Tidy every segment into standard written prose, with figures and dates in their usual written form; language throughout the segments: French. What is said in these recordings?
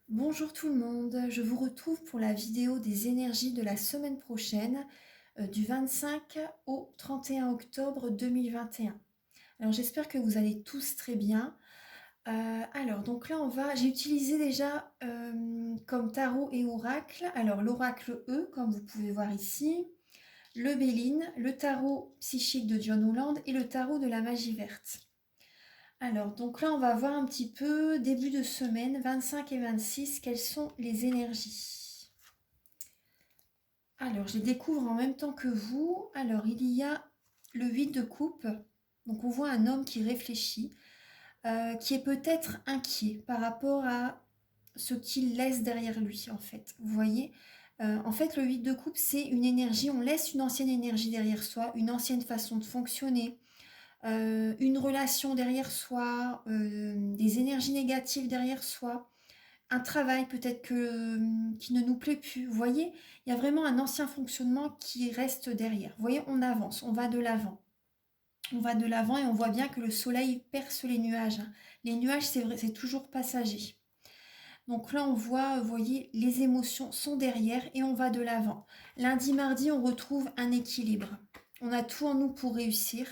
Bonjour tout le monde, je vous retrouve pour la vidéo des énergies de la semaine prochaine, du 25 au 31 octobre 2021. Alors j'espère que vous allez tous très bien. Alors donc là j'ai utilisé déjà comme tarot et oracle, alors l'oracle E comme vous pouvez voir ici, le Béline, le tarot psychique de John Holland et le tarot de la magie verte. Alors, donc là, on va voir un petit peu, début de semaine, 25 et 26, quelles sont les énergies. Alors, je les découvre en même temps que vous. Alors, il y a le 8 de coupe. Donc, on voit un homme qui réfléchit, qui est peut-être inquiet par rapport à ce qu'il laisse derrière lui, en fait. Vous voyez, en fait, le 8 de coupe, c'est une énergie, on laisse une ancienne énergie derrière soi, une ancienne façon de fonctionner, une relation derrière soi, des énergies négatives derrière soi, un travail peut-être qui ne nous plaît plus. Vous voyez, il y a vraiment un ancien fonctionnement qui reste derrière. Vous voyez, on avance, on va de l'avant. On va de l'avant et on voit bien que le soleil perce les nuages. Les nuages, c'est vrai, c'est toujours passager. Donc là, on voit, vous voyez, les émotions sont derrière et on va de l'avant. Lundi, mardi, on retrouve un équilibre. On a tout en nous pour réussir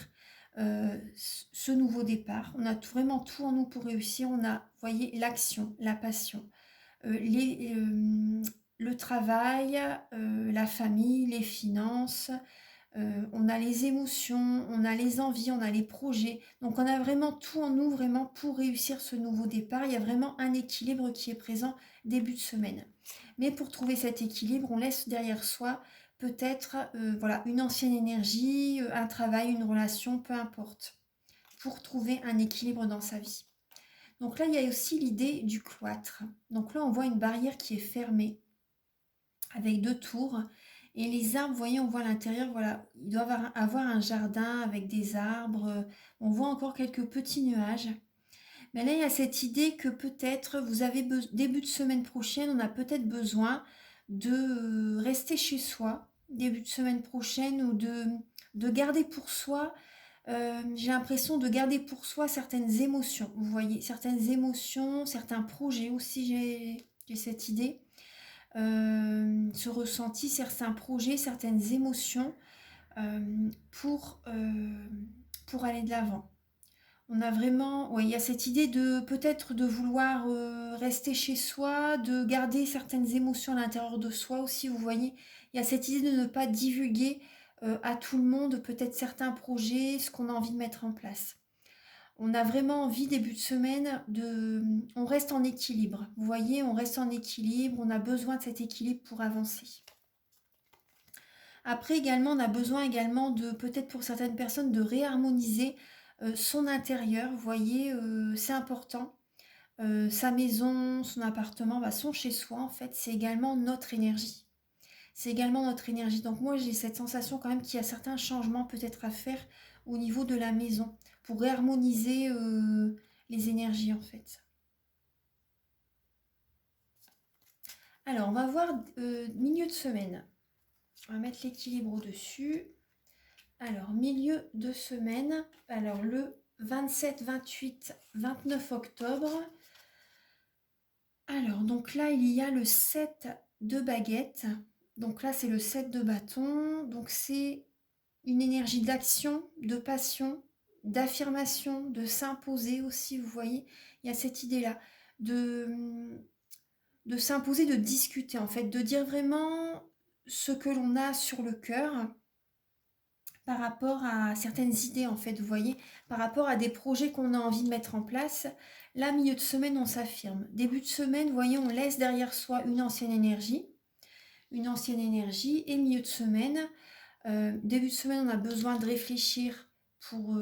ce nouveau départ. On a vraiment tout en nous pour réussir. On a, vous voyez, l'action, la passion, le travail, la famille, les finances, on a les émotions, on a les envies, on a les projets. Donc on a vraiment tout en nous vraiment pour réussir ce nouveau départ. Il y a vraiment un équilibre qui est présent début de semaine. Mais pour trouver cet équilibre, on laisse derrière soi peut-être voilà, une ancienne énergie, un travail, une relation, peu importe, pour trouver un équilibre dans sa vie. Donc là, il y a aussi l'idée du cloître. Donc là, on voit une barrière qui est fermée avec deux tours. Et les arbres, vous voyez, on voit à l'intérieur, voilà, il doit avoir un jardin avec des arbres. On voit encore quelques petits nuages. Mais là, il y a cette idée que peut-être vous avez début de semaine prochaine, on a peut-être besoin de rester chez soi, début de semaine prochaine, ou de garder pour soi. J'ai l'impression de garder pour soi certaines émotions. Vous voyez, certaines émotions, certains projets aussi, j'ai cette idée ce ressenti, certains projets, certaines émotions euh, pour, euh, pour aller de l'avant. On a vraiment, ouais, il y a cette idée de peut-être de vouloir rester chez soi, de garder certaines émotions à l'intérieur de soi aussi, vous voyez. Il y a cette idée de ne pas divulguer à tout le monde peut-être certains projets, ce qu'on a envie de mettre en place. On a vraiment envie, début de semaine, on reste en équilibre. Vous voyez, on reste en équilibre, on a besoin de cet équilibre pour avancer. Après également, on a besoin également de, peut-être pour certaines personnes, de réharmoniser son intérieur. Vous voyez, c'est important. Sa maison, son appartement, son chez-soi, en fait, c'est également notre énergie. C'est également notre énergie. Donc moi, j'ai cette sensation quand même qu'il y a certains changements peut-être à faire au niveau de la maison pour réharmoniser les énergies en fait. Alors, on va voir milieu de semaine. On va mettre l'équilibre au-dessus. Alors, milieu de semaine. Alors, le 27, 28, 29 octobre. Alors, donc là, il y a le 7 de baguette. Donc là, c'est le 7 de bâton. Donc, c'est une énergie d'action, de passion, d'affirmation, de s'imposer aussi, vous voyez. Il y a cette idée-là de s'imposer, de discuter en fait, de dire vraiment ce que l'on a sur le cœur par rapport à certaines idées en fait, vous voyez, par rapport à des projets qu'on a envie de mettre en place. Là, milieu de semaine, on s'affirme. Début de semaine, vous voyez, on laisse derrière soi une ancienne énergie, et milieu de semaine, début de semaine, on a besoin de réfléchir pour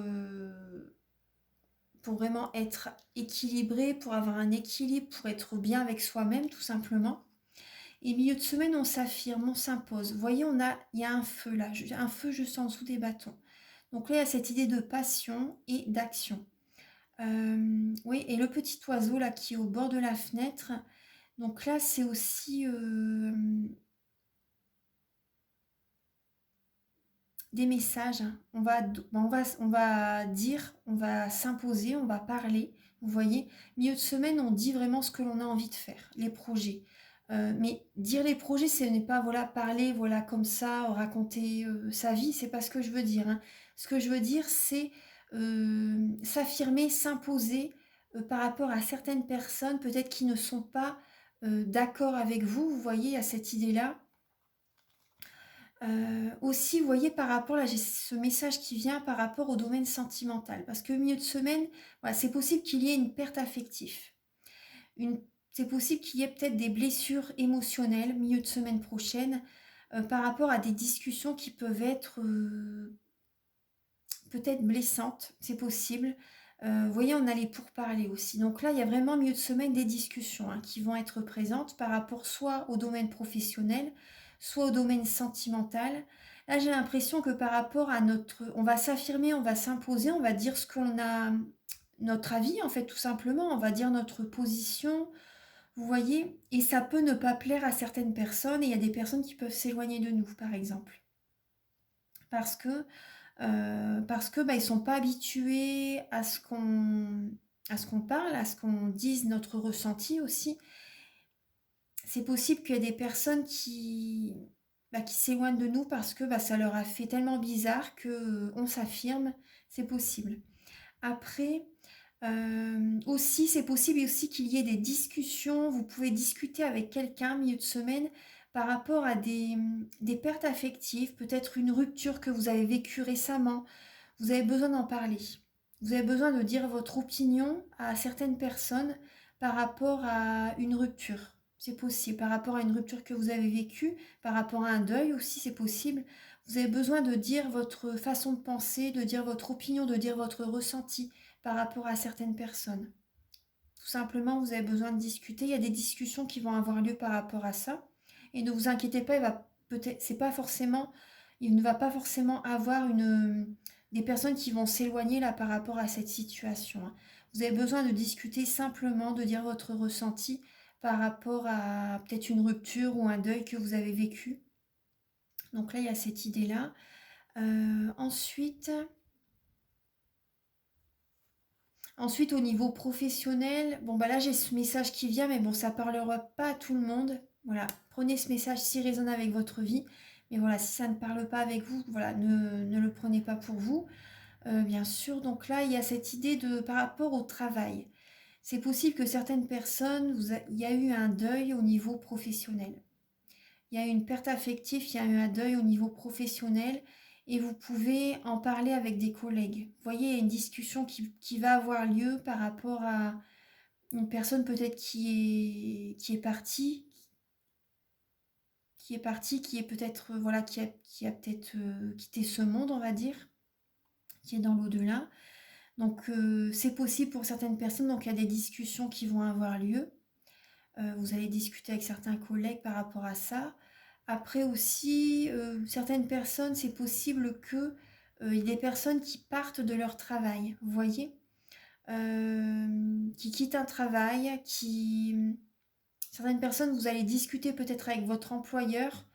vraiment être équilibré, pour avoir un équilibre, pour être bien avec soi-même tout simplement. Et milieu de semaine, on s'affirme, on s'impose. Vous voyez, il y a un feu là, un feu juste en dessous des bâtons. Donc là, il y a cette idée de passion et d'action. Oui, et le petit oiseau là qui est au bord de la fenêtre. Donc là, c'est aussi des messages. On va dire, on va s'imposer, on va parler. Vous voyez, milieu de semaine, on dit vraiment ce que l'on a envie de faire, les projets. Mais dire les projets, ce n'est pas voilà parler voilà comme ça, raconter sa vie, c'est pas ce que je veux dire, hein. Ce que je veux dire, c'est s'affirmer, s'imposer par rapport à certaines personnes, peut-être qui ne sont pas d'accord avec vous. Vous voyez, à cette idée-là. Aussi, vous voyez, par rapport, là, j'ai ce message qui vient par rapport au domaine sentimental. Parce que milieu de semaine, voilà, c'est possible qu'il y ait une perte affective. Une, c'est possible qu'il y ait peut-être des blessures émotionnelles milieu de semaine prochaine par rapport à des discussions qui peuvent être peut-être blessantes. C'est possible. Vous voyez, on a les pourparlers aussi. Donc là, il y a vraiment milieu de semaine des discussions hein, qui vont être présentes par rapport soit au domaine professionnel, soit au domaine sentimental. Là, j'ai l'impression que par rapport à notre... On va s'affirmer, on va s'imposer, on va dire ce qu'on a... Notre avis, en fait, tout simplement. On va dire notre position, vous voyez. Et ça peut ne pas plaire à certaines personnes. Et il y a des personnes qui peuvent s'éloigner de nous, par exemple. Parce que bah, ils sont pas habitués à ce qu'on parle, à ce qu'on dise notre ressenti aussi. C'est possible qu'il y ait des personnes qui s'éloignent de nous parce que bah, ça leur a fait tellement bizarre que on s'affirme. C'est possible. Après, aussi, c'est possible aussi qu'il y ait des discussions. Vous pouvez discuter avec quelqu'un milieu de semaine par rapport à des pertes affectives, peut-être une rupture que vous avez vécue récemment. Vous avez besoin d'en parler. Vous avez besoin de dire votre opinion à certaines personnes par rapport à une rupture. C'est possible. Par rapport à une rupture que vous avez vécue, par rapport à un deuil aussi, c'est possible. Vous avez besoin de dire votre façon de penser, de dire votre opinion, de dire votre ressenti par rapport à certaines personnes. Tout simplement, vous avez besoin de discuter. Il y a des discussions qui vont avoir lieu par rapport à ça. Et ne vous inquiétez pas, il ne va pas forcément avoir des personnes qui vont s'éloigner là par rapport à cette situation, hein. Vous avez besoin de discuter simplement, de dire votre ressenti par rapport à peut-être une rupture ou un deuil que vous avez vécu. Donc là, il y a cette idée-là. Ensuite, au niveau professionnel, bon bah là j'ai ce message qui vient, mais bon, ça parlera pas à tout le monde. Voilà, prenez ce message s'il résonne avec votre vie. Mais voilà, si ça ne parle pas avec vous, voilà, ne le prenez pas pour vous, bien sûr. Donc là, il y a cette idée de par rapport au travail. C'est possible que certaines personnes, il y a eu un deuil au niveau professionnel. Il y a eu une perte affective, il y a eu un deuil au niveau professionnel et vous pouvez en parler avec des collègues. Vous voyez, il y a une discussion qui va avoir lieu par rapport à une personne peut-être qui est peut-être, voilà, qui a peut-être quitté ce monde, on va dire, qui est dans l'au-delà. Donc c'est possible pour certaines personnes, donc il y a des discussions qui vont avoir lieu. Vous allez discuter avec certains collègues par rapport à ça. Après aussi, certaines personnes, c'est possible que y ait des personnes qui partent de leur travail, vous voyez. Qui quittent un travail, certaines personnes, vous allez discuter peut-être avec votre employeur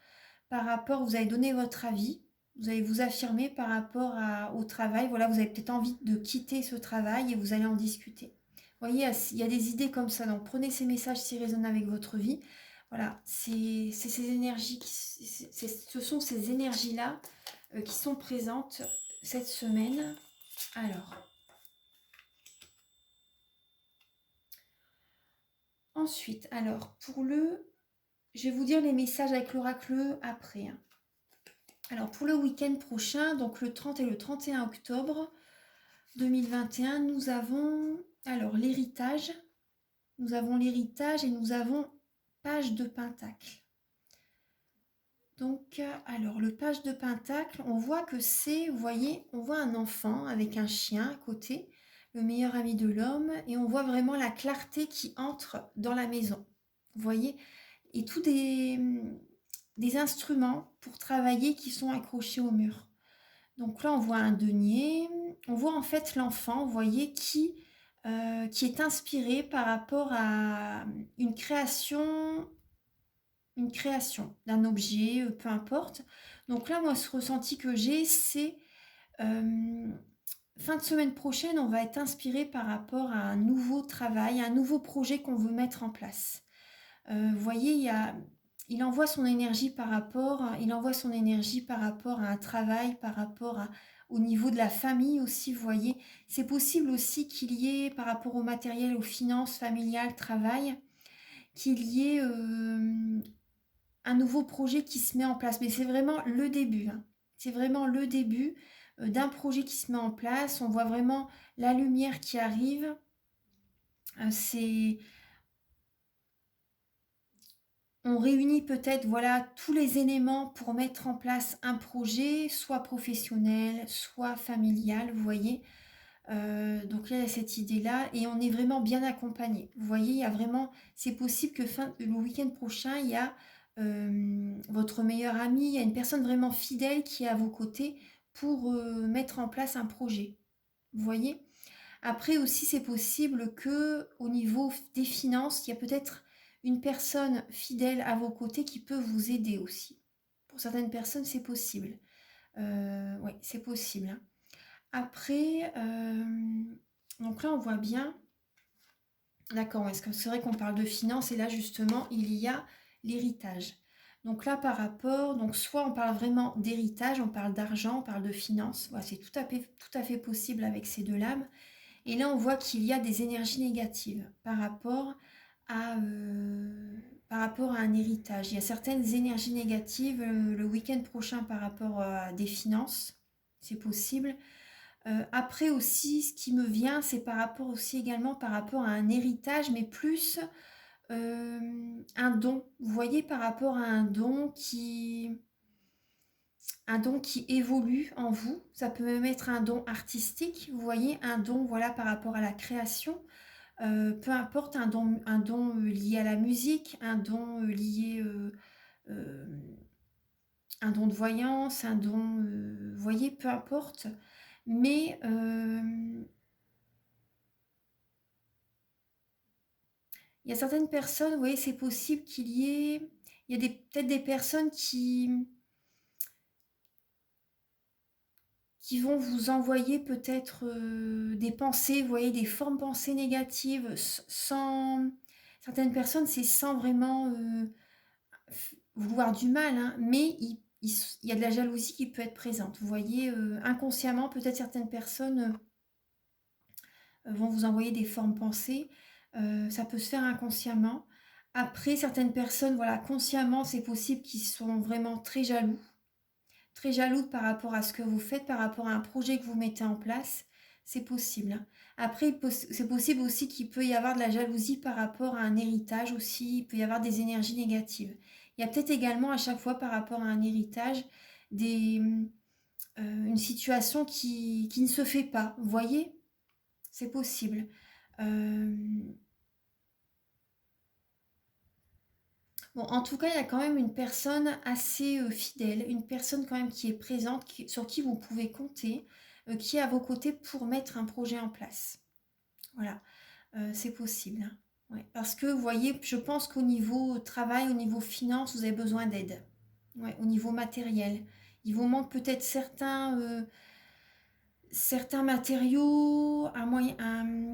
par rapport, vous allez donner votre avis, vous allez vous affirmer par rapport au travail. Voilà, vous avez peut-être envie de quitter ce travail et vous allez en discuter. Vous voyez, il y a des idées comme ça. Donc prenez ces messages s'ils résonnent avec votre vie. Voilà, c'est ces énergies, ce sont ces énergies-là qui sont présentes cette semaine. Alors, ensuite, je vais vous dire les messages avec l'oracle après, hein. Alors pour le week-end prochain, donc le 30 et le 31 octobre 2021, nous avons alors l'héritage. Nous avons l'héritage et nous avons page de pentacle. Donc, alors le page de pentacle, on voit que c'est, vous voyez, on voit un enfant avec un chien à côté, le meilleur ami de l'homme, et on voit vraiment la clarté qui entre dans la maison. Vous voyez, et tous des instruments pour travailler qui sont accrochés au mur. Donc là, on voit un denier, on voit en fait l'enfant, vous voyez, qui est inspiré par rapport à une création d'un objet, peu importe. Donc là, moi, ce ressenti que j'ai, c'est fin de semaine prochaine, on va être inspiré par rapport à un nouveau travail, un nouveau projet qu'on veut mettre en place. Vous voyez, il envoie son énergie il envoie son énergie par rapport à un travail, au niveau de la famille aussi, vous voyez. C'est possible aussi qu'il y ait, par rapport au matériel, aux finances, familiales, travail, qu'il y ait un nouveau projet qui se met en place. Mais c'est vraiment le début, hein. C'est vraiment le début d'un projet qui se met en place. On voit vraiment la lumière qui arrive. C'est On réunit peut-être voilà tous les éléments pour mettre en place un projet, soit professionnel, soit familial, vous voyez. Donc là, il y a cette idée-là et on est vraiment bien accompagné. Vous voyez, il y a vraiment, c'est possible que le week-end prochain, il y a votre meilleur ami, il y a une personne vraiment fidèle qui est à vos côtés pour mettre en place un projet. Vous voyez? Après aussi, c'est possible que au niveau des finances, il y a peut-être une personne fidèle à vos côtés qui peut vous aider aussi. Pour certaines personnes, c'est possible. Oui, c'est possible, hein. Après, donc là, on voit bien. D'accord, est-ce que c'est vrai qu'on parle de finances et là, justement, il y a l'héritage. Donc là, donc soit on parle vraiment d'héritage, on parle d'argent, on parle de finances. Voilà, c'est tout à fait possible avec ces deux lames. Et là, on voit qu'il y a des énergies négatives par rapport à un héritage. Il y a certaines énergies négatives le week-end prochain par rapport à des finances. C'est possible. Après aussi, ce qui me vient, c'est par rapport aussi également par rapport à un héritage, mais plus un don. Vous voyez, par rapport à un don qui évolue en vous. Ça peut même être un don artistique, vous voyez, un don voilà par rapport à la création. Peu importe, un don lié à la musique, un don lié, euh, un don de voyance, un don, vous voyez, peu importe. Mais il y a certaines personnes, vous voyez, c'est possible il y a peut-être des personnes qui vont vous envoyer peut-être des pensées, vous voyez, des formes pensées négatives, sans... Certaines personnes, c'est sans vraiment vouloir du mal, hein, mais il y a de la jalousie qui peut être présente. Vous voyez, inconsciemment, peut-être certaines personnes vont vous envoyer des formes pensées. Ça peut se faire inconsciemment. Après, certaines personnes, voilà, consciemment, c'est possible qu'ils sont vraiment très jaloux par rapport à ce que vous faites, par rapport à un projet que vous mettez en place, c'est possible, hein. Après, c'est possible aussi qu'il peut y avoir de la jalousie par rapport à un héritage aussi, il peut y avoir des énergies négatives. Il y a peut-être également à chaque fois par rapport à un héritage une situation qui ne se fait pas. Vous voyez, c'est possible. Euh, Bon, en tout cas, il y a quand même une personne assez fidèle, une personne quand même qui est présente, sur qui vous pouvez compter, qui est à vos côtés pour mettre un projet en place. Voilà, c'est possible, hein. Ouais, parce que vous voyez, je pense qu'au niveau travail, au niveau finance, vous avez besoin d'aide. Ouais, au niveau matériel. Il vous manque peut-être certains matériaux,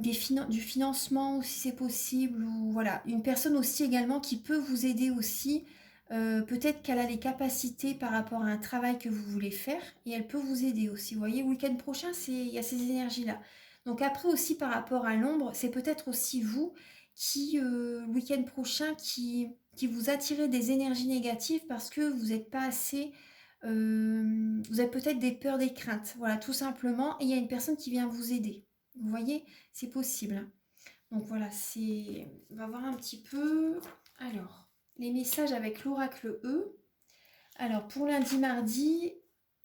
du financement aussi c'est possible, ou voilà, une personne aussi également qui peut vous aider aussi, peut-être qu'elle a les capacités par rapport à un travail que vous voulez faire, et elle peut vous aider aussi, vous voyez, le week-end prochain, il y a ces énergies-là. Donc après aussi par rapport à l'ombre, c'est peut-être aussi vous qui, le week-end prochain, qui vous attirez des énergies négatives parce que vous n'êtes pas assez vous avez peut-être des peurs, des craintes, voilà, tout simplement, et il y a une personne qui vient vous aider. Vous voyez, c'est possible, hein. Donc voilà, on va voir un petit peu. Alors, les messages avec l'oracle E. Alors, pour lundi, mardi,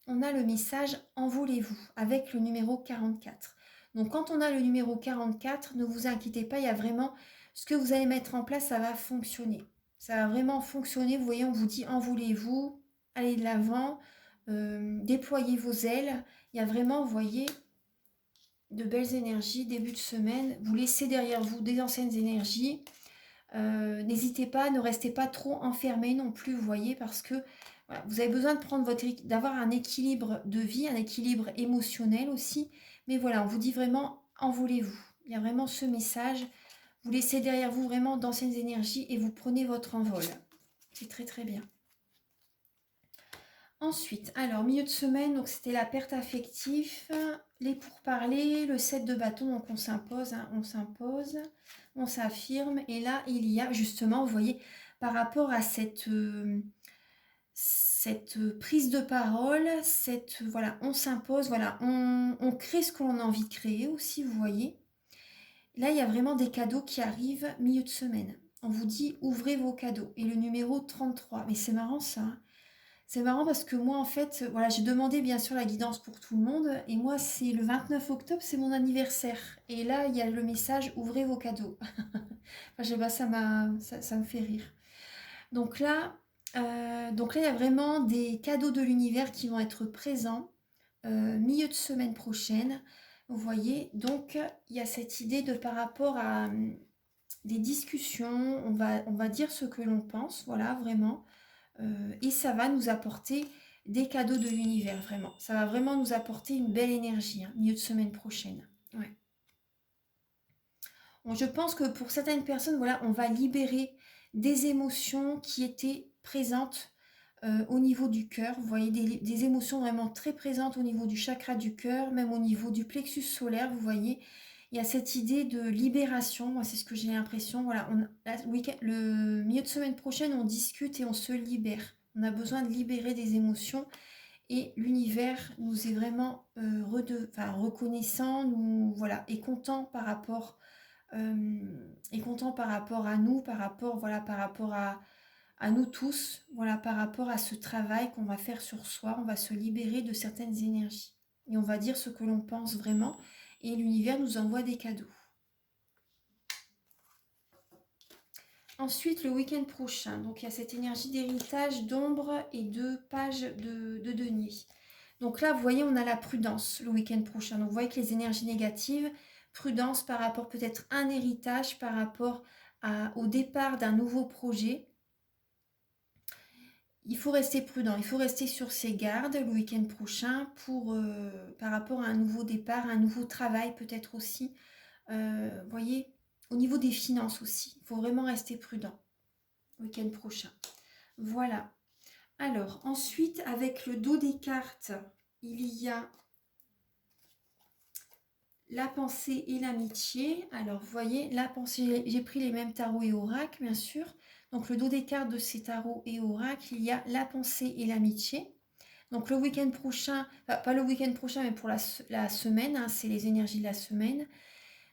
on a le message Envolez-vous avec le numéro 44. Donc, quand on a le numéro 44, ne vous inquiétez pas, il y a vraiment ce que vous allez mettre en place, ça va fonctionner. Ça va vraiment fonctionner. Vous voyez, on vous dit envolez-vous, allez de l'avant, déployez vos ailes. Il y a vraiment, vous voyez, de belles énergies, début de semaine. Vous laissez derrière vous des anciennes énergies. N'hésitez pas, ne restez pas trop enfermé non plus, vous voyez, parce que voilà, vous avez besoin de d'avoir un équilibre de vie, un équilibre émotionnel aussi, Mais voilà, on vous dit vraiment, envolez-vous. Il y a vraiment ce message. Vous laissez derrière vous vraiment d'anciennes énergies et vous prenez votre envol. C'est très très bien. Ensuite, alors milieu de semaine, donc c'était la perte affective, les pourparlers, le 7 de bâton, donc on s'impose, hein, on s'affirme. Et là, il y a justement, vous voyez, par rapport à cette prise de parole, voilà, on s'impose, voilà, on crée ce que l'on a envie de créer aussi, vous voyez. Là, il y a vraiment des cadeaux qui arrivent milieu de semaine. On vous dit, ouvrez vos cadeaux. Et le numéro 33, mais c'est marrant ça, hein. C'est marrant parce que moi, en fait, voilà, j'ai demandé bien sûr la guidance pour tout le monde. Et moi, c'est le 29 octobre, c'est mon anniversaire. Et là, il y a le message, ouvrez vos cadeaux. Enfin, je sais pas, ça me fait rire. Donc là, il y a vraiment des cadeaux de l'univers qui vont être présents milieu de semaine prochaine. Vous voyez, donc il y a cette idée de par rapport à des discussions, on va dire ce que l'on pense, voilà, vraiment. Et ça va nous apporter des cadeaux de l'univers, vraiment. Ça va vraiment nous apporter une belle énergie, hein, milieu de semaine prochaine. Ouais. Bon, je pense que pour certaines personnes, voilà, on va libérer des émotions qui étaient présentes au niveau du cœur. Vous voyez, des émotions vraiment très présentes au niveau du chakra du cœur, même au niveau du plexus solaire, vous voyez. Il y a cette idée de libération, moi c'est ce que j'ai l'impression. Voilà, le milieu de semaine prochaine, on discute et on se libère. On a besoin de libérer des émotions et l'univers nous est vraiment reconnaissant, nous, voilà, est content par rapport à nous, par rapport à nous tous, voilà, par rapport à ce travail qu'on va faire sur soi. On va se libérer de certaines énergies et on va dire ce que l'on pense vraiment et l'univers nous envoie des cadeaux. Ensuite, le week-end prochain, donc il y a cette énergie d'héritage, d'ombre et de page de denier. Donc là, vous voyez, on a la prudence le week-end prochain. Donc vous voyez que les énergies négatives, prudence par rapport peut-être à un héritage, par rapport au départ d'un nouveau projet. Il faut rester prudent, il faut rester sur ses gardes le week-end prochain par rapport à un nouveau départ, un nouveau travail peut-être aussi. Vous voyez, au niveau des finances aussi, il faut vraiment rester prudent le week-end prochain. Voilà. Alors, ensuite, avec le dos des cartes, il y a la pensée et l'amitié. Alors, vous voyez, la pensée, j'ai pris les mêmes tarots et oracles, bien sûr. Donc, le dos des cartes de ces tarots et oracles, il y a la pensée et l'amitié. Donc, le week-end prochain, enfin, pas le week-end prochain, mais pour la semaine, hein, c'est les énergies de la semaine.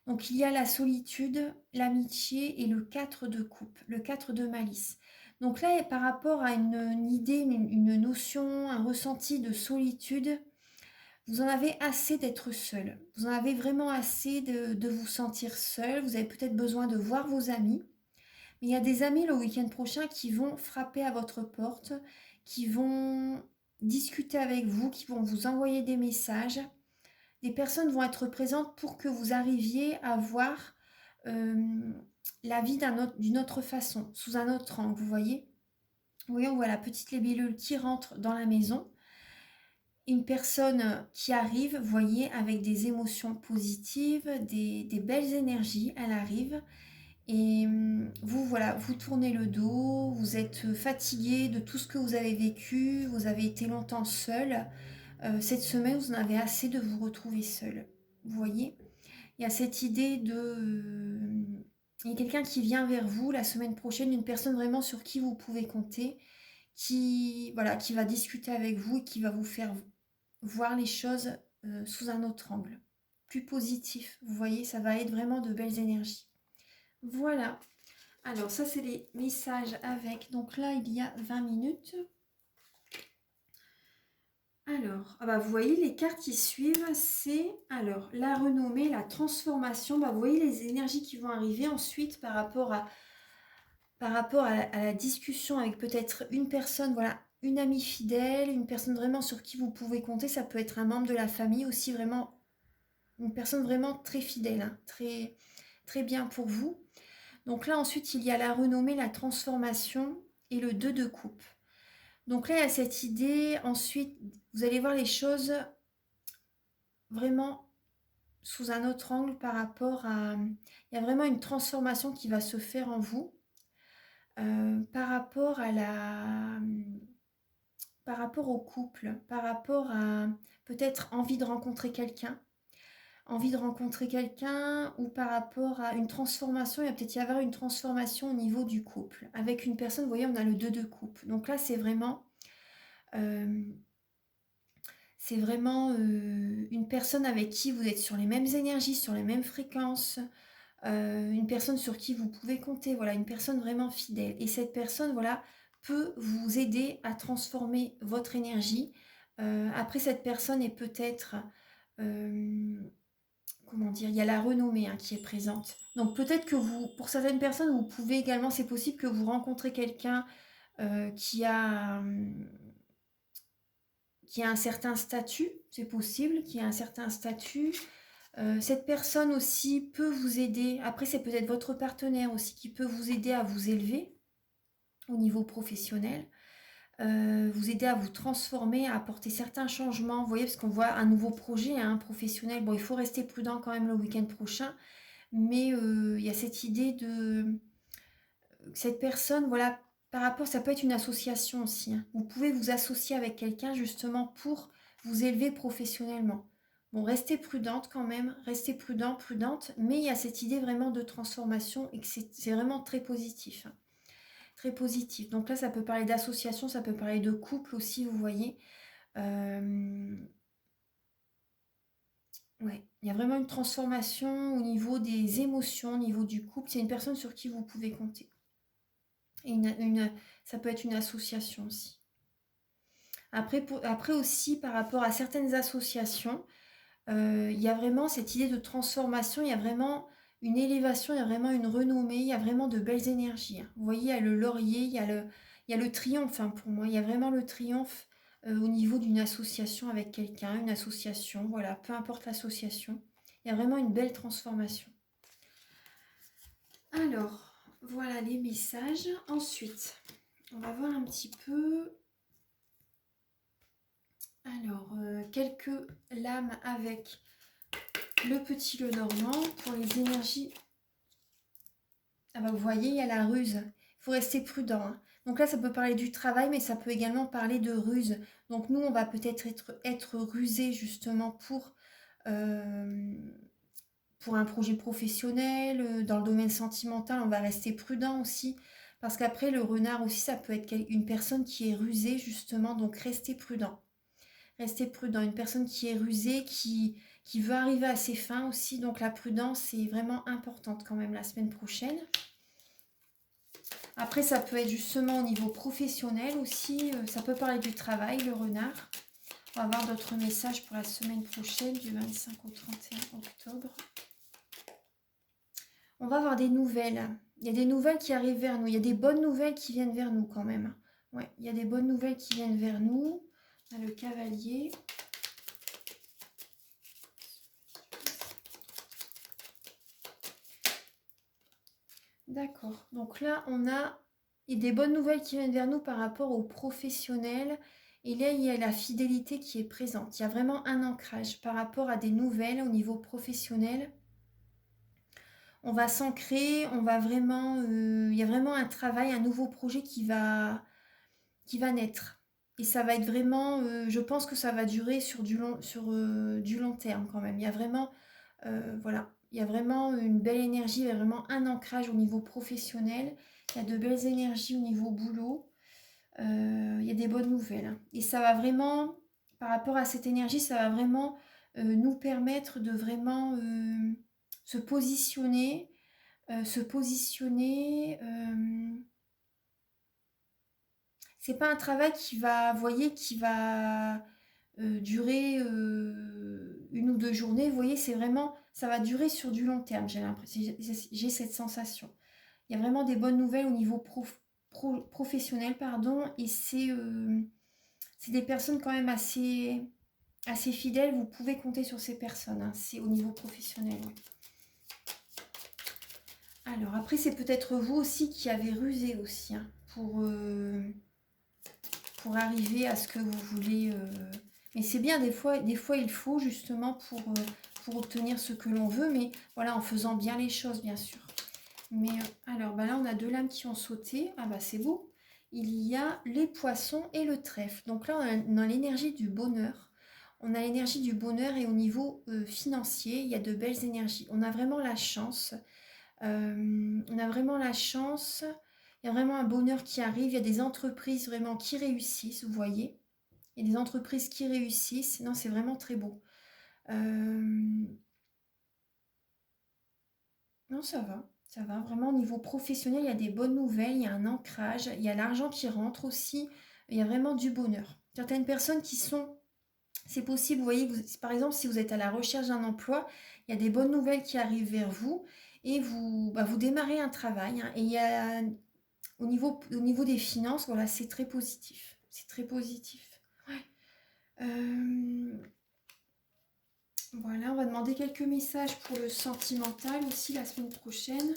Donc, il y a la solitude, l'amitié et le 4 de coupe, le 4 de malice. Donc là, par rapport à une idée, une notion, un ressenti de solitude, vous en avez assez d'être seul. Vous en avez vraiment assez de vous sentir seul. Vous avez peut-être besoin de voir vos amis. Mais il y a des amis le week-end prochain qui vont frapper à votre porte, qui vont discuter avec vous, qui vont vous envoyer des messages. Des personnes vont être présentes pour que vous arriviez à voir la vie d'une autre façon, sous un autre angle, vous voyez. Oui, on voit la petite libellule qui rentre dans la maison. Une personne qui arrive, vous voyez, avec des émotions positives, des belles énergies, elle arrive. Et vous, voilà, vous tournez le dos, vous êtes fatigué de tout ce que vous avez vécu, vous avez été longtemps seul. Cette semaine, vous en avez assez de vous retrouver seul. Vous voyez, il y a cette idée il y a quelqu'un qui vient vers vous la semaine prochaine, une personne vraiment sur qui vous pouvez compter, voilà, qui va discuter avec vous et qui va vous faire voir les choses sous un autre angle, plus positif. Vous voyez, ça va être vraiment de belles énergies. Voilà. Alors, ça, c'est les messages avec. Donc là, il y a 20 minutes. Alors, vous voyez, les cartes qui suivent, c'est alors la renommée, la transformation. Vous voyez les énergies qui vont arriver ensuite par rapport à la discussion avec peut-être une personne, voilà, une amie fidèle, une personne vraiment sur qui vous pouvez compter. Ça peut être un membre de la famille aussi, vraiment, une personne vraiment très fidèle, hein, très, très bien pour vous. Donc là, ensuite, il y a la renommée, la transformation et le 2 de coupe. Donc là, il y a cette idée. Ensuite, vous allez voir les choses vraiment sous un autre angle par rapport à... Il y a vraiment une transformation qui va se faire en vous par rapport à la... par rapport au couple, par rapport à peut-être envie de rencontrer quelqu'un, ou par rapport à une transformation, il va peut-être y avoir une transformation au niveau du couple. Avec une personne, vous voyez, on a le 2 de coupe. Donc là, euh, c'est vraiment une personne avec qui vous êtes sur les mêmes énergies, sur les mêmes fréquences, une personne sur qui vous pouvez compter, voilà, une personne vraiment fidèle. Et cette personne, voilà, peut vous aider à transformer votre énergie. Après, cette personne est peut-être, comment dire, il y a la renommée hein, qui est présente. Donc peut-être que vous, pour certaines personnes, vous pouvez également, c'est possible que vous rencontrez quelqu'un qui a... qui a un certain statut, c'est possible, qui a un certain statut. Cette personne aussi peut vous aider, après c'est peut-être votre partenaire aussi qui peut vous aider à vous élever au niveau professionnel, vous aider à vous transformer, à apporter certains changements, vous voyez, parce qu'on voit un nouveau projet hein, professionnel, bon il faut rester prudent quand même le week-end prochain, mais il y a cette idée de cette personne, voilà, par rapport, ça peut être une association aussi. Hein. Vous pouvez vous associer avec quelqu'un justement pour vous élever professionnellement. Bon, restez prudente quand même, restez prudent, prudente, mais il y a cette idée vraiment de transformation et que c'est vraiment très positif. Hein. Très positif. Donc là, ça peut parler d'association, ça peut parler de couple aussi, vous voyez. Ouais, il y a vraiment une transformation au niveau des émotions, au niveau du couple. C'est une personne sur qui vous pouvez compter. Et ça peut être une association aussi. Après aussi, par rapport à certaines associations, il y a vraiment cette idée de transformation, il y a vraiment une élévation, il y a vraiment une renommée, il y a vraiment de belles énergies. Hein. Vous voyez, il y a le laurier, il y a le triomphe hein, pour moi, il y a vraiment le triomphe au niveau d'une association avec quelqu'un, une association, voilà, peu importe l'association. Il y a vraiment une belle transformation. Alors, voilà les messages. Ensuite, on va voir un petit peu. Alors, quelques lames avec le petit Lenormand pour les énergies. Ah bah vous voyez, il y a la ruse. Il faut rester prudent. Hein. Donc là, ça peut parler du travail, mais ça peut également parler de ruse. Donc nous, on va peut-être être rusé justement pour un projet professionnel. Dans le domaine sentimental, on va rester prudent aussi. Parce qu'après, le renard aussi, ça peut être une personne qui est rusée justement. Donc restez prudent. Restez prudent. Une personne qui est rusée, qui veut arriver à ses fins aussi. Donc la prudence est vraiment importante quand même la semaine prochaine. Après, ça peut être justement au niveau professionnel aussi. Ça peut parler du travail, le renard. On va voir d'autres messages pour la semaine prochaine, du 25 au 31 octobre. On va avoir des nouvelles. Il y a des nouvelles qui arrivent vers nous. Il y a des bonnes nouvelles qui viennent vers nous quand même. Ouais, il y a des bonnes nouvelles qui viennent vers nous. On a le cavalier. D'accord. Donc là, on a des bonnes nouvelles qui viennent vers nous par rapport aux professionnels. Et là, il y a la fidélité qui est présente. Il y a vraiment un ancrage par rapport à des nouvelles au niveau professionnel. On va s'ancrer, on va vraiment... il y a vraiment un travail, un nouveau projet qui va naître. Et ça va être vraiment... je pense que ça va durer sur du long terme quand même. Il y a vraiment... voilà. Il y a vraiment une belle énergie, il y a vraiment un ancrage au niveau professionnel. Il y a de belles énergies au niveau boulot. Il y a des bonnes nouvelles. Hein. Et ça va vraiment, par rapport à cette énergie, ça va vraiment nous permettre de vraiment se positionner. C'est pas un travail qui va, vous voyez, qui va durer une ou deux journées. Vous voyez, c'est vraiment, ça va durer sur du long terme, j'ai l'impression, j'ai cette sensation. Il y a vraiment des bonnes nouvelles au niveau professionnel, pardon, et c'est des personnes quand même assez fidèles. Vous pouvez compter sur ces personnes, hein, c'est au niveau professionnel. Ouais. Alors après, c'est peut-être vous aussi qui avez rusé aussi, hein, pour arriver à ce que vous voulez. Mais c'est bien, des fois il faut justement pour pour obtenir ce que l'on veut, mais voilà, en faisant bien les choses, bien sûr. Mais alors, bah là, on a 2 lames qui ont sauté. Ah bah c'est beau. Il y a les poissons et le trèfle. Donc là, on a l'énergie du bonheur. On a l'énergie du bonheur et au niveau financier, il y a de belles énergies. On a vraiment la chance. On a vraiment la chance. Il y a vraiment un bonheur qui arrive. Il y a des entreprises vraiment qui réussissent, vous voyez. Il y a des entreprises qui réussissent. Non, c'est vraiment très beau. Non, ça va. Ça va. Vraiment, au niveau professionnel, il y a des bonnes nouvelles. Il y a un ancrage. Il y a l'argent qui rentre aussi. Il y a vraiment du bonheur. Certaines personnes qui sont... C'est possible, vous voyez, par exemple, si vous êtes à la recherche d'un emploi, il y a des bonnes nouvelles qui arrivent vers vous et vous démarrez un travail, hein, et il y a, au niveau des finances, voilà, c'est très positif. C'est très positif. Ouais. Voilà, on va demander quelques messages pour le sentimental aussi la semaine prochaine.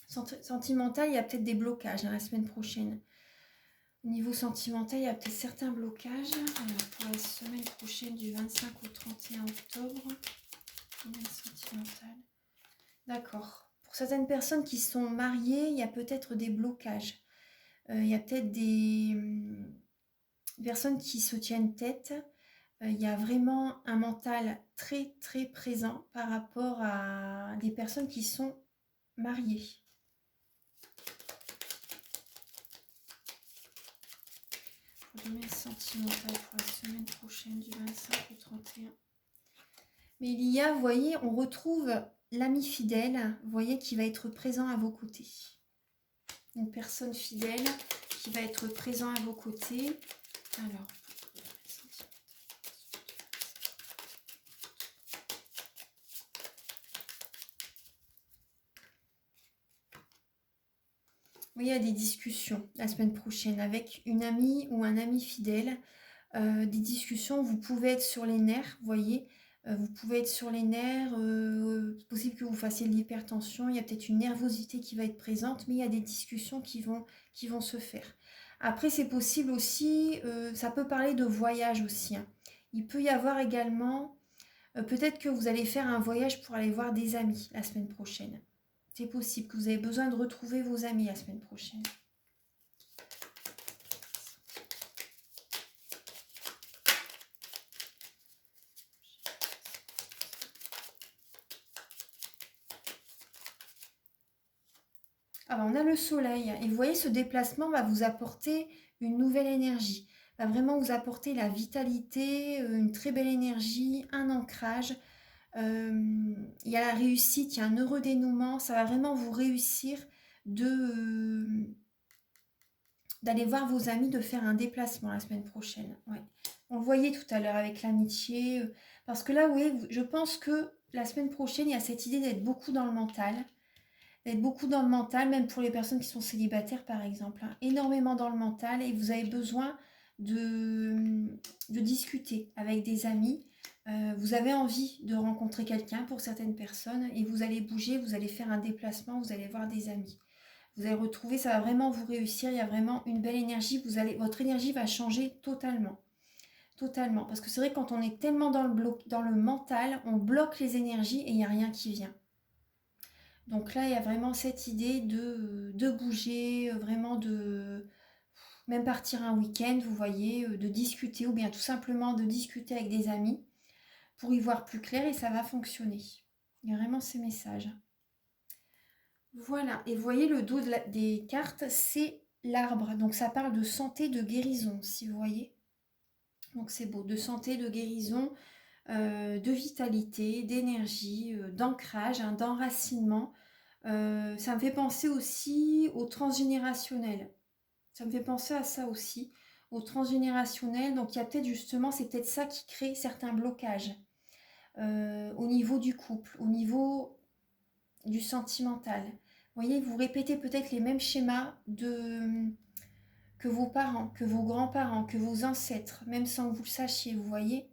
Sentimental, il y a peut-être des blocages, hein, la semaine prochaine. Au niveau sentimental, il y a peut-être certains blocages. Alors, pour la semaine prochaine, du 25 au 31 octobre, sentimental. D'accord. Pour certaines personnes qui sont mariées, il y a peut-être des blocages. Il y a peut-être des personnes qui se tiennent tête. Il y a vraiment un mental très, très présent par rapport à des personnes qui sont mariées. Domaine sentimental pour la semaine prochaine du 25 au 31. Mais il y a, vous voyez, on retrouve l'ami fidèle, vous voyez, qui va être présent à vos côtés. Une personne fidèle qui va être présent à vos côtés. Alors, oui, il y a des discussions la semaine prochaine avec une amie ou un ami fidèle. Des discussions, vous pouvez être sur les nerfs, vous voyez. Vous pouvez être sur les nerfs, c'est possible que vous fassiez de l'hypertension, il y a peut-être une nervosité qui va être présente, mais il y a des discussions qui vont se faire. Après, c'est possible aussi, ça peut parler de voyage aussi, hein. Il peut y avoir également, peut-être que vous allez faire un voyage pour aller voir des amis la semaine prochaine. C'est possible que vous avez besoin de retrouver vos amis la semaine prochaine. Alors, on a le soleil et vous voyez, ce déplacement va vous apporter une nouvelle énergie, va vraiment vous apporter la vitalité, une très belle énergie, un ancrage. Il y a la réussite, il y a un heureux dénouement, ça va vraiment vous réussir d'aller voir vos amis, de faire un déplacement la semaine prochaine. Ouais. On le voyait tout à l'heure avec l'amitié, parce que là, oui, je pense que la semaine prochaine, il y a cette idée d'être beaucoup dans le mental. D'être beaucoup dans le mental, même pour les personnes qui sont célibataires par exemple, hein, énormément dans le mental, et vous avez besoin de discuter avec des amis. Vous avez envie de rencontrer quelqu'un pour certaines personnes et vous allez bouger, vous allez faire un déplacement, vous allez voir des amis. Vous allez retrouver, ça va vraiment vous réussir, il y a vraiment une belle énergie, votre énergie va changer totalement. Totalement, parce que c'est vrai que quand on est tellement dans le mental, on bloque les énergies et il n'y a rien qui vient. Donc là, il y a vraiment cette idée de bouger, vraiment de même partir un week-end, vous voyez, de discuter ou bien tout simplement de discuter avec des amis pour y voir plus clair et ça va fonctionner. Il y a vraiment ces messages. Voilà, et vous voyez le dos des cartes, c'est l'arbre. Donc ça parle de santé, de guérison, si vous voyez. Donc c'est beau, de santé, de guérison, de vitalité, d'énergie, d'ancrage, d'enracinement. Ça me fait penser aussi au transgénérationnel. Ça me fait penser à ça aussi, au transgénérationnel. Donc il y a peut-être justement, c'est peut-être ça qui crée certains blocages au niveau du couple, au niveau du sentimental. Vous voyez, vous répétez peut-être les mêmes schémas que vos parents, que vos grands-parents, que vos ancêtres, même sans que vous le sachiez, vous voyez.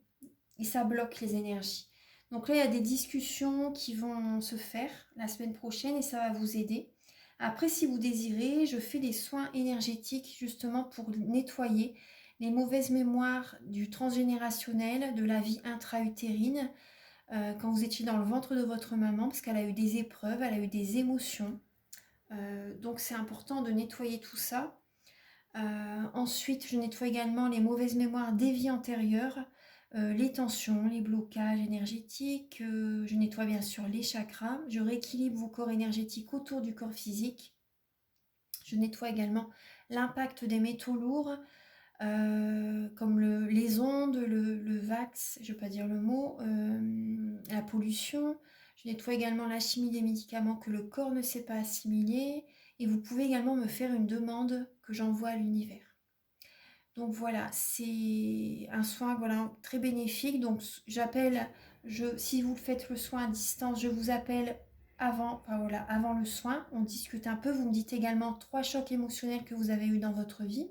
Et ça bloque les énergies. Donc là, il y a des discussions qui vont se faire la semaine prochaine et ça va vous aider. Après, si vous désirez, je fais des soins énergétiques justement pour nettoyer les mauvaises mémoires du transgénérationnel, de la vie intra-utérine, quand vous étiez dans le ventre de votre maman, parce qu'elle a eu des épreuves, elle a eu des émotions. Donc c'est important de nettoyer tout ça. Ensuite, je nettoie également les mauvaises mémoires des vies antérieures, les tensions, les blocages énergétiques. Je nettoie bien sûr les chakras. Je rééquilibre vos corps énergétiques autour du corps physique. Je nettoie également l'impact des métaux lourds, comme les ondes, le VAX, je ne vais pas dire le mot, la pollution. Je nettoie également la chimie des médicaments que le corps ne sait pas assimiler. Et vous pouvez également me faire une demande que j'envoie à l'univers. Donc voilà, c'est un soin voilà, très bénéfique. Donc j'appelle, si vous faites le soin à distance, je vous appelle avant le soin. On discute un peu. Vous me dites également 3 chocs émotionnels que vous avez eus dans votre vie.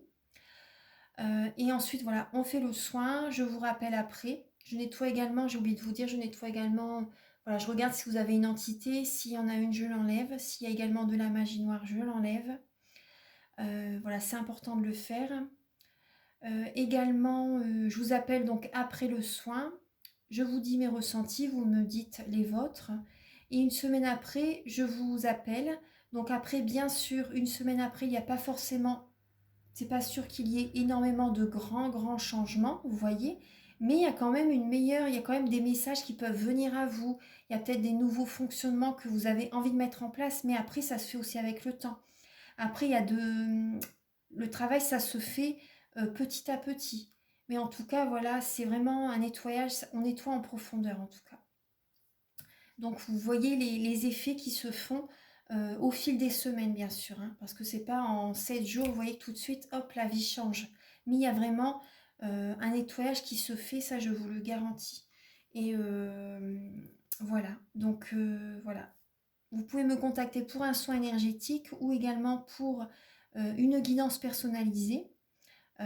Et ensuite, voilà, on fait le soin. Je vous rappelle après. Je nettoie également, j'ai oublié de vous dire, je nettoie également. Voilà, je regarde si vous avez une entité. S'il y en a une, je l'enlève. S'il y a également de la magie noire, je l'enlève. Voilà, c'est important de le faire. Également, je vous appelle donc après le soin. Je vous dis mes ressentis, vous me dites les vôtres. Et une semaine après, je vous appelle. Donc après, bien sûr, une semaine après, il n'y a pas forcément, c'est pas sûr qu'il y ait énormément de grands changements, vous voyez. Mais il y a quand même il y a quand même des messages qui peuvent venir à vous. Il y a peut-être des nouveaux fonctionnements que vous avez envie de mettre en place, mais après, ça se fait aussi avec le temps. Après, le travail, ça se fait petit à petit. Mais en tout cas, voilà, c'est vraiment un nettoyage, on nettoie en profondeur en tout cas. Donc vous voyez les effets qui se font au fil des semaines, bien sûr, hein, parce que c'est pas en 7 jours, vous voyez que tout de suite, hop, la vie change. Mais il y a vraiment un nettoyage qui se fait, ça je vous le garantis. Et voilà, donc voilà. Vous pouvez me contacter pour un soin énergétique ou également pour une guidance personnalisée.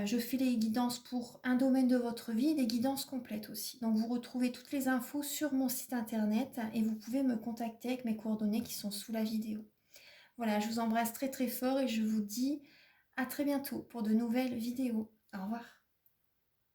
Je fais les guidances pour un domaine de votre vie et des guidances complètes aussi. Donc vous retrouvez toutes les infos sur mon site internet et vous pouvez me contacter avec mes coordonnées qui sont sous la vidéo. Voilà, je vous embrasse très fort et je vous dis à très bientôt pour de nouvelles vidéos. Au revoir.